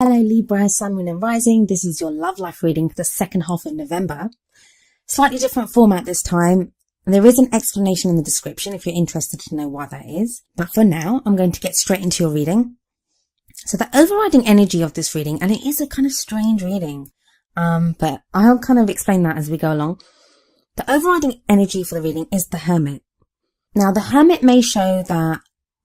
Hello Libra, Sun, Moon and Rising. This is your love life reading for the second half of November. Slightly different format this time. There is an explanation in the description if you're interested to know why that is. But for now, I'm going to get straight into your reading. So the overriding energy of this reading, and it is a kind of strange reading, but I'll kind of explain that as we go along. The overriding energy for the reading is the Hermit. Now the Hermit may show that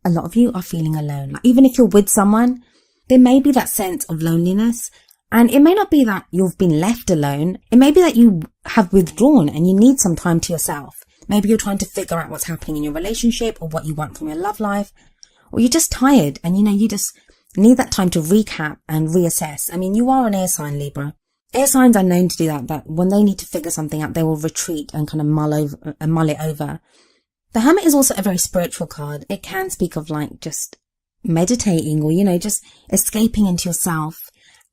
a lot of you are feeling alone. Like, even if you're with someone, there may be that sense of loneliness, and it may not be that you've been left alone. It may be that you have withdrawn and you need some time to yourself. Maybe you're trying to figure out what's happening in your relationship or what you want from your love life, or you're just tired and you just need that time to recap and reassess. I mean, you are an air sign, Libra. Air signs are known to do that when they need to figure something out, they will retreat and kind of mull it over. The Hermit is also a very spiritual card. It can speak of like just meditating or, just escaping into yourself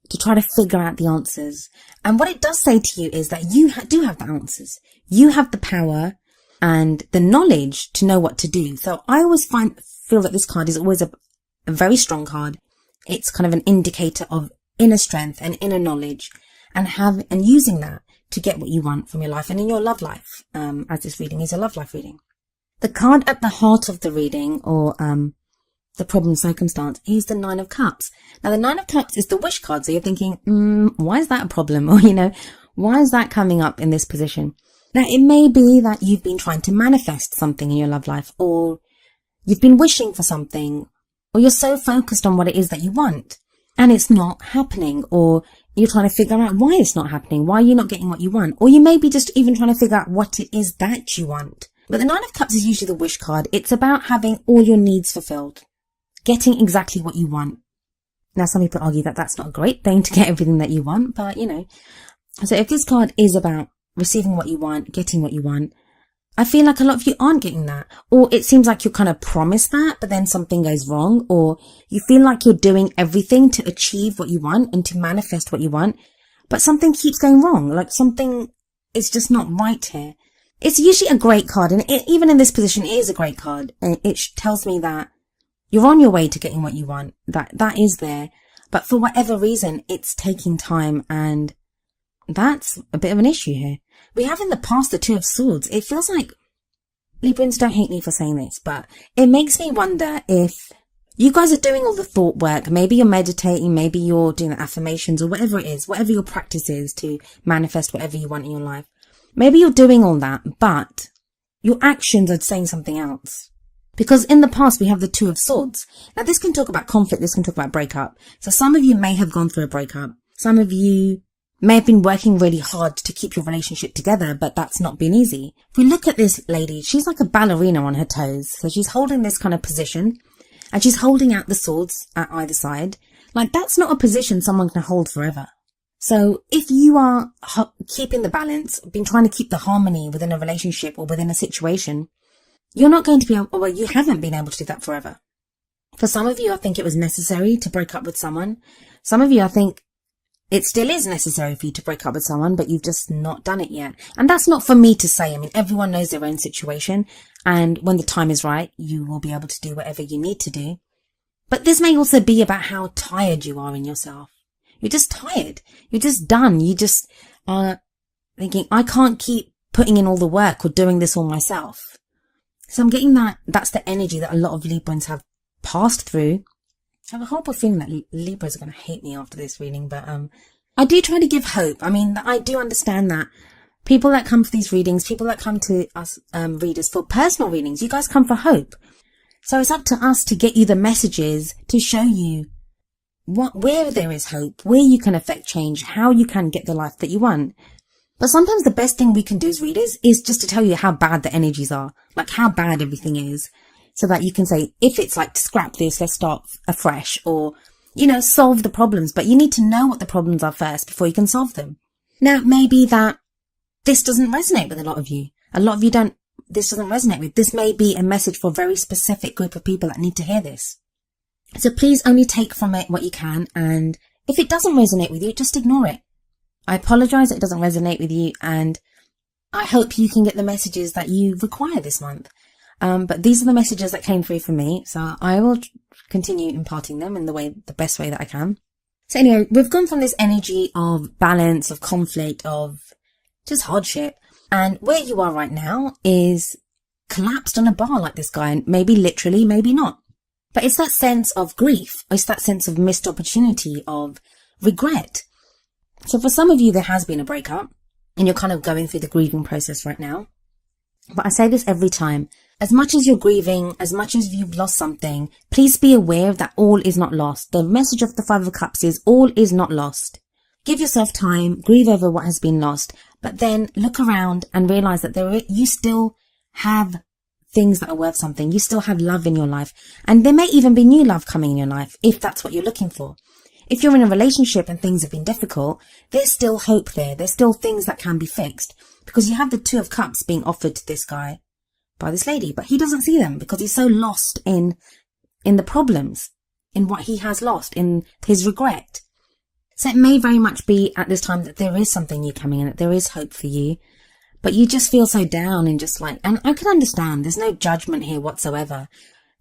to try to figure out the answers. And what it does say to you is that you do have the answers. You have the power and the knowledge to know what to do. So I always feel that this card is always a very strong card. It's kind of an indicator of inner strength and inner knowledge, and using that to get what you want from your life and in your love life, as this reading is a love life reading. The card at the heart of the reading, or the problem circumstance, is the Nine of Cups. Now the Nine of Cups is the wish card. So you're thinking, why is that a problem? Or, why is that coming up in this position? Now it may be that you've been trying to manifest something in your love life, or you've been wishing for something, or you're so focused on what it is that you want and it's not happening, or you're trying to figure out why it's not happening, why you're not getting what you want, or you may be just even trying to figure out what it is that you want. But the Nine of Cups is usually the wish card. It's about having all your needs fulfilled, getting exactly what you want. Now, some people argue that that's not a great thing to get everything that you want, but So if this card is about receiving what you want, getting what you want, I feel like a lot of you aren't getting that. Or it seems like you're kind of promised that, but then something goes wrong. Or you feel like you're doing everything to achieve what you want and to manifest what you want, but something keeps going wrong. Like something is just not right here. It's usually a great card, and even in this position, it is a great card. And it tells me that you're on your way to getting what you want. That is there. But for whatever reason, it's taking time, and that's a bit of an issue here. We have in the past the Two of Swords. It feels like, Librans, don't hate me for saying this, but it makes me wonder if you guys are doing all the thought work. Maybe you're meditating, maybe you're doing the affirmations, or whatever it is, whatever your practice is to manifest whatever you want in your life. Maybe you're doing all that, but your actions are saying something else. Because in the past, we have the Two of Swords. Now, this can talk about conflict. This can talk about breakup. So some of you may have gone through a breakup. Some of you may have been working really hard to keep your relationship together, but that's not been easy. If we look at this lady, she's like a ballerina on her toes. So she's holding this kind of position, and she's holding out the swords at either side. Like, that's not a position someone can hold forever. So if you are keeping the balance, been trying to keep the harmony within a relationship or within a situation, you're not going to be able, you haven't been able to do that forever. For some of you, I think it was necessary to break up with someone. Some of you, I think it still is necessary for you to break up with someone, but you've just not done it yet. And that's not for me to say. I mean, everyone knows their own situation. And when the time is right, you will be able to do whatever you need to do. But this may also be about how tired you are in yourself. You're just tired. You're just done. You just are thinking, I can't keep putting in all the work or doing this all myself. So I'm getting that's the energy that a lot of Librans have passed through. I have a horrible feeling that Libras are going to hate me after this reading, but I do try to give hope. I mean, I do understand that people that come for these readings, people that come to us readers for personal readings, you guys come for hope. So it's up to us to get you the messages to show you where there is hope, where you can affect change, how you can get the life that you want. But sometimes the best thing we can do as readers is just to tell you how bad the energies are, like how bad everything is, so that you can say, if it's like, scrap this, let's start afresh, or, solve the problems. But you need to know what the problems are first before you can solve them. Now, it may be that this doesn't resonate with a lot of you. A lot of you this doesn't resonate with. This may be a message for a very specific group of people that need to hear this. So please only take from it what you can, and if it doesn't resonate with you, just ignore it. I apologize that it doesn't resonate with you, and I hope you can get the messages that you require this month. But these are the messages that came through for me, so I will continue imparting them in the best way that I can. So anyway, we've gone from this energy of balance, of conflict, of just hardship. And where you are right now is collapsed on a bar like this guy, and maybe literally, maybe not. But it's that sense of grief. It's that sense of missed opportunity, of regret. So for some of you, there has been a breakup and you're kind of going through the grieving process right now. But I say this every time. As much as you're grieving, as much as you've lost something, please be aware that all is not lost. The message of the Five of Cups is all is not lost. Give yourself time, grieve over what has been lost, but then look around and realize that you still have things that are worth something. You still have love in your life. And there may even be new love coming in your life if that's what you're looking for. If you're in a relationship and things have been difficult, there's still hope there. There's still things that can be fixed, because you have the Two of Cups being offered to this guy by this lady, but he doesn't see them because he's so lost in the problems, in what he has lost, in his regret. So it may very much be at this time that there is something new coming in, that there is hope for you, but you just feel so down and just like, and I can understand, there's no judgment here whatsoever.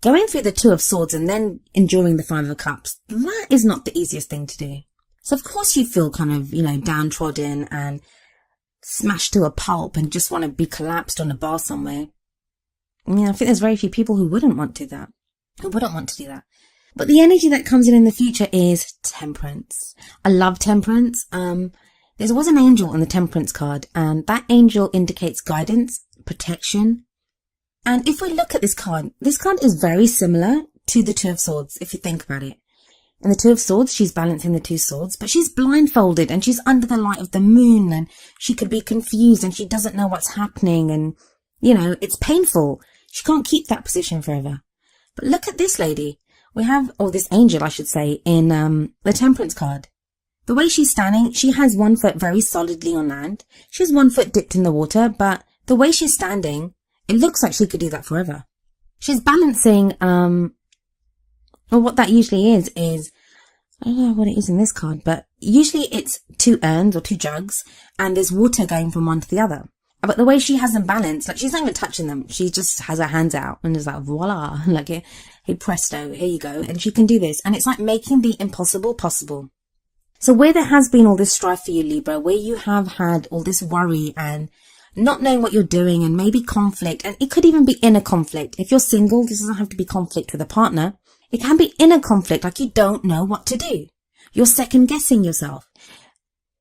Going through the Two of Swords and then enduring the Five of Cups, that is not the easiest thing to do. So of course you feel kind of, downtrodden and smashed to a pulp and just want to be collapsed on a bar somewhere. I think there's very few people who wouldn't want to do that. But the energy that comes in the future is Temperance. I love Temperance. There was an angel on the Temperance card, and that angel indicates guidance, protection. And if we look at this card is very similar to the Two of Swords, if you think about it. In the Two of Swords, she's balancing the two swords, but she's blindfolded and she's under the light of the moon, and she could be confused and she doesn't know what's happening, and, it's painful. She can't keep that position forever. But look at this lady. We have, this angel, I should say, in the Temperance card. The way she's standing, she has one foot very solidly on land. She has one foot dipped in the water, but the way she's standing, it looks like she could do that forever. She's balancing, what that usually is, I don't know what it is in this card, but usually it's two urns or two jugs, and there's water going from one to the other. But the way she has them balanced, like she's not even touching them. She just has her hands out and is like, voila, like, hey presto, here you go. And she can do this. And it's like making the impossible possible. So where there has been all this strife for you, Libra, where you have had all this worry and not knowing what you're doing, and maybe conflict, and it could even be inner conflict. If you're single, this doesn't have to be conflict with a partner. It can be inner conflict, like you don't know what to do. You're second guessing yourself.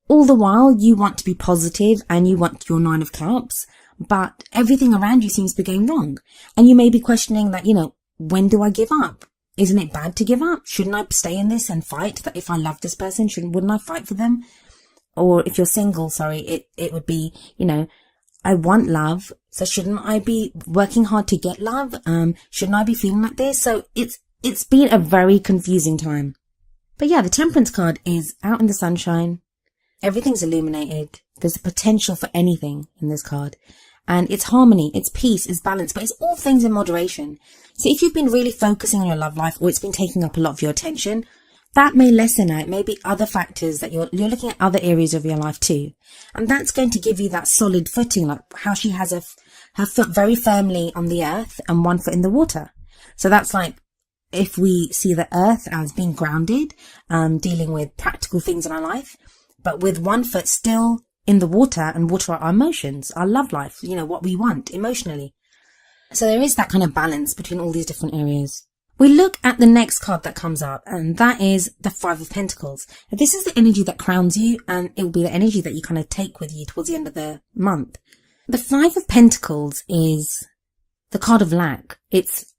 All the while, you want to be positive and you want your Nine of Cups, but everything around you seems to be going wrong. And you may be questioning that, when do I give up? Isn't it bad to give up? Shouldn't I stay in this and fight? That if I love this person, wouldn't I fight for them? Or if you're single, it would be, I want love, so shouldn't I be working hard to get love? Shouldn't I be feeling like this? So it's been a very confusing time. But yeah, the Temperance card is out in the sunshine. Everything's illuminated. There's a potential for anything in this card. And it's harmony, it's peace, it's balance, but it's all things in moderation. So if you've been really focusing on your love life, or it's been taking up a lot of your attention, that may lessen out. It may be other factors that you're looking at, other areas of your life too. And that's going to give you that solid footing, like how she has her foot very firmly on the earth and one foot in the water. So that's like, if we see the earth as being grounded, dealing with practical things in our life, but with one foot still in the water, and water are our emotions, our love life, what we want emotionally. So there is that kind of balance between all these different areas. We look at the next card that comes up, and that is the Five of Pentacles. Now, this is the energy that crowns you, and it will be the energy that you kind of take with you towards the end of the month. The Five of Pentacles is the card of lack. It's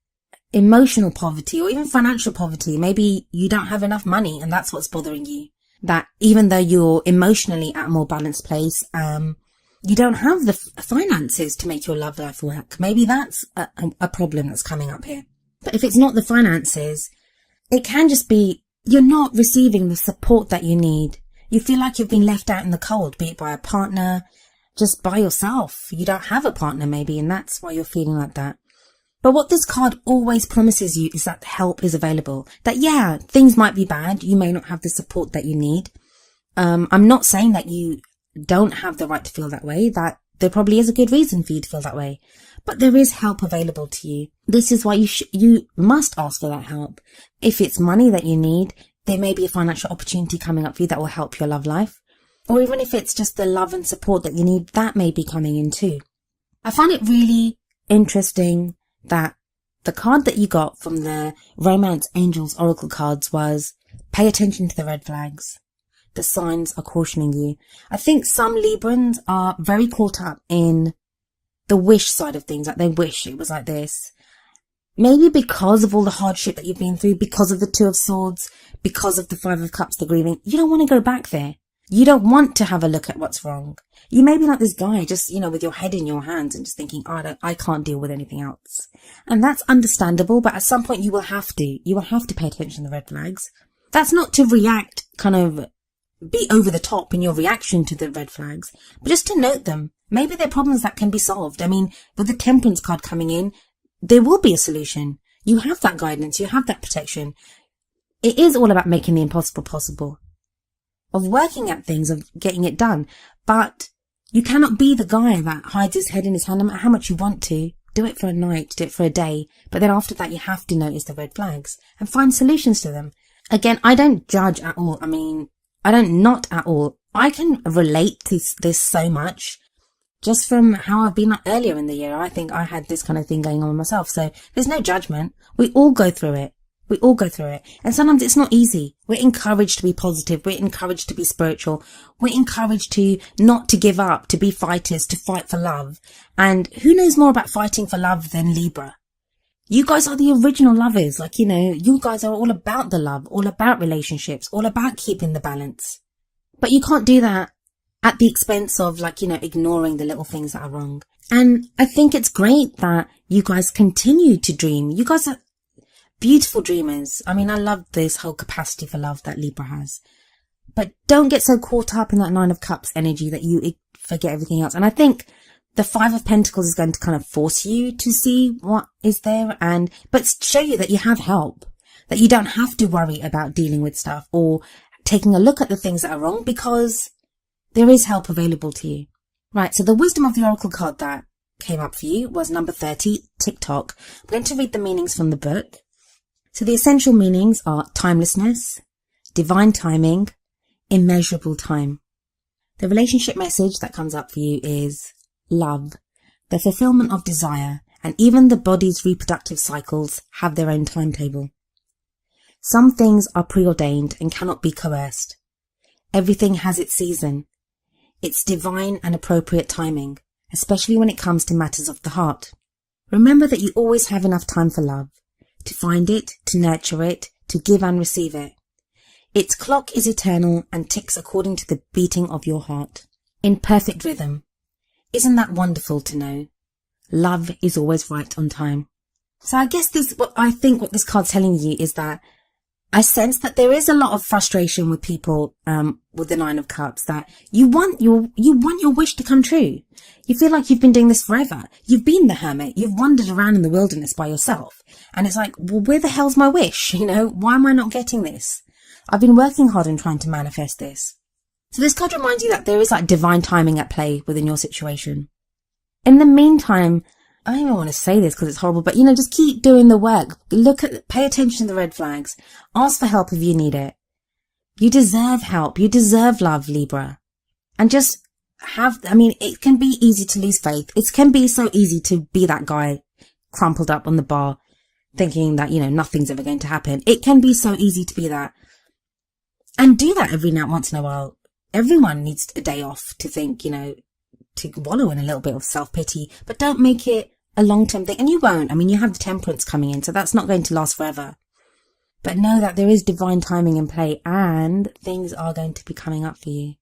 emotional poverty or even financial poverty. Maybe you don't have enough money and that's what's bothering you. That even though you're emotionally at a more balanced place, you don't have the finances to make your love life work. Maybe that's a problem that's coming up here. But if it's not the finances, it can just be you're not receiving the support that you need. You feel like you've been left out in the cold, be it by a partner, just by yourself. You don't have a partner maybe, and that's why you're feeling like that. But what this card always promises you is that help is available. That, yeah, things might be bad. You may not have the support that you need. I'm not saying that you don't have the right to feel that way, that there probably is a good reason for you to feel that way. But there is help available to you. This is why you must ask for that help. If it's money that you need, there may be a financial opportunity coming up for you that will help your love life. Or even if it's just the love and support that you need, that may be coming in too. I find it really interesting that the card that you got from the Romance Angels Oracle cards was pay attention to the red flags. The signs are cautioning you. I think some Librans are very caught up in the wish side of things, like they wish it was like this. Maybe because of all the hardship that you've been through, because of the Two of Swords, because of the Five of Cups, the grieving, you don't want to go back there. You don't want to have a look at what's wrong. You may be like this guy, just, with your head in your hands and just thinking, I can't deal with anything else. And that's understandable, but at some point you will have to. You will have to pay attention to the red flags. That's not to react, be over the top in your reaction to the red flags, but just to note them. Maybe they're problems that can be solved. I mean, with the Temperance card coming in, there will be a solution. You have that guidance. You have that protection. It is all about making the impossible possible, of working at things, of getting it done. But you cannot be the guy that hides his head in his hand no matter how much you want to. Do it for a night, do it for a day. But then after that, you have to notice the red flags and find solutions to them. Again, I don't judge at all. I mean, I don't not at all. I can relate to this so much. Just from how I've been earlier in the year, I think I had this kind of thing going on with myself. So there's no judgment. We all go through it. We all go through it. And sometimes it's not easy. We're encouraged to be positive. We're encouraged to be spiritual. We're encouraged to not to give up, to be fighters, to fight for love. And who knows more about fighting for love than Libra? You guys are the original lovers. You guys are all about the love, all about relationships, all about keeping the balance. But you can't do that at the expense of ignoring the little things that are wrong. And I think it's great that you guys continue to dream. You guys are beautiful dreamers. I mean, I love this whole capacity for love that Libra has. But don't get so caught up in that Nine of Cups energy that you forget everything else. And I think the Five of Pentacles is going to kind of force you to see what is there but show you that you have help, that you don't have to worry about dealing with stuff or taking a look at the things that are wrong, because there is help available to you. Right, so the wisdom of the Oracle card that came up for you was number 30, TikTok. I'm going to read the meanings from the book. So the essential meanings are timelessness, divine timing, immeasurable time. The relationship message that comes up for you is love, the fulfillment of desire, and even the body's reproductive cycles have their own timetable. Some things are preordained and cannot be coerced. Everything has its season. It's divine and appropriate timing, especially when it comes to matters of the heart. Remember that you always have enough time for love, to find it, to nurture it, to give and receive it. Its clock is eternal and ticks according to the beating of your heart, in perfect rhythm. Isn't that wonderful to know? Love is always right on time. So I guess what this card's telling you is that I sense that there is a lot of frustration with people with the Nine of Cups, that you want your wish to come true. You feel like you've been doing this forever. You've been the hermit. You've wandered around in the wilderness by yourself. And it's like, well, where the hell's my wish? Why am I not getting this? I've been working hard and trying to manifest this. So this card reminds you that there is divine timing at play within your situation. In the meantime, I don't even want to say this because it's horrible, but just keep doing the work. Pay attention to the red flags. Ask for help if you need it. You deserve help. You deserve love, Libra. And just it can be easy to lose faith. It can be so easy to be that guy crumpled up on the bar thinking that, nothing's ever going to happen. It can be so easy to be that. And do that once in a while. Everyone needs a day off to think, to wallow in a little bit of self-pity, but don't make it a long-term thing. And you won't. You have the Temperance coming in, so that's not going to last forever. But know that there is divine timing in play and things are going to be coming up for you.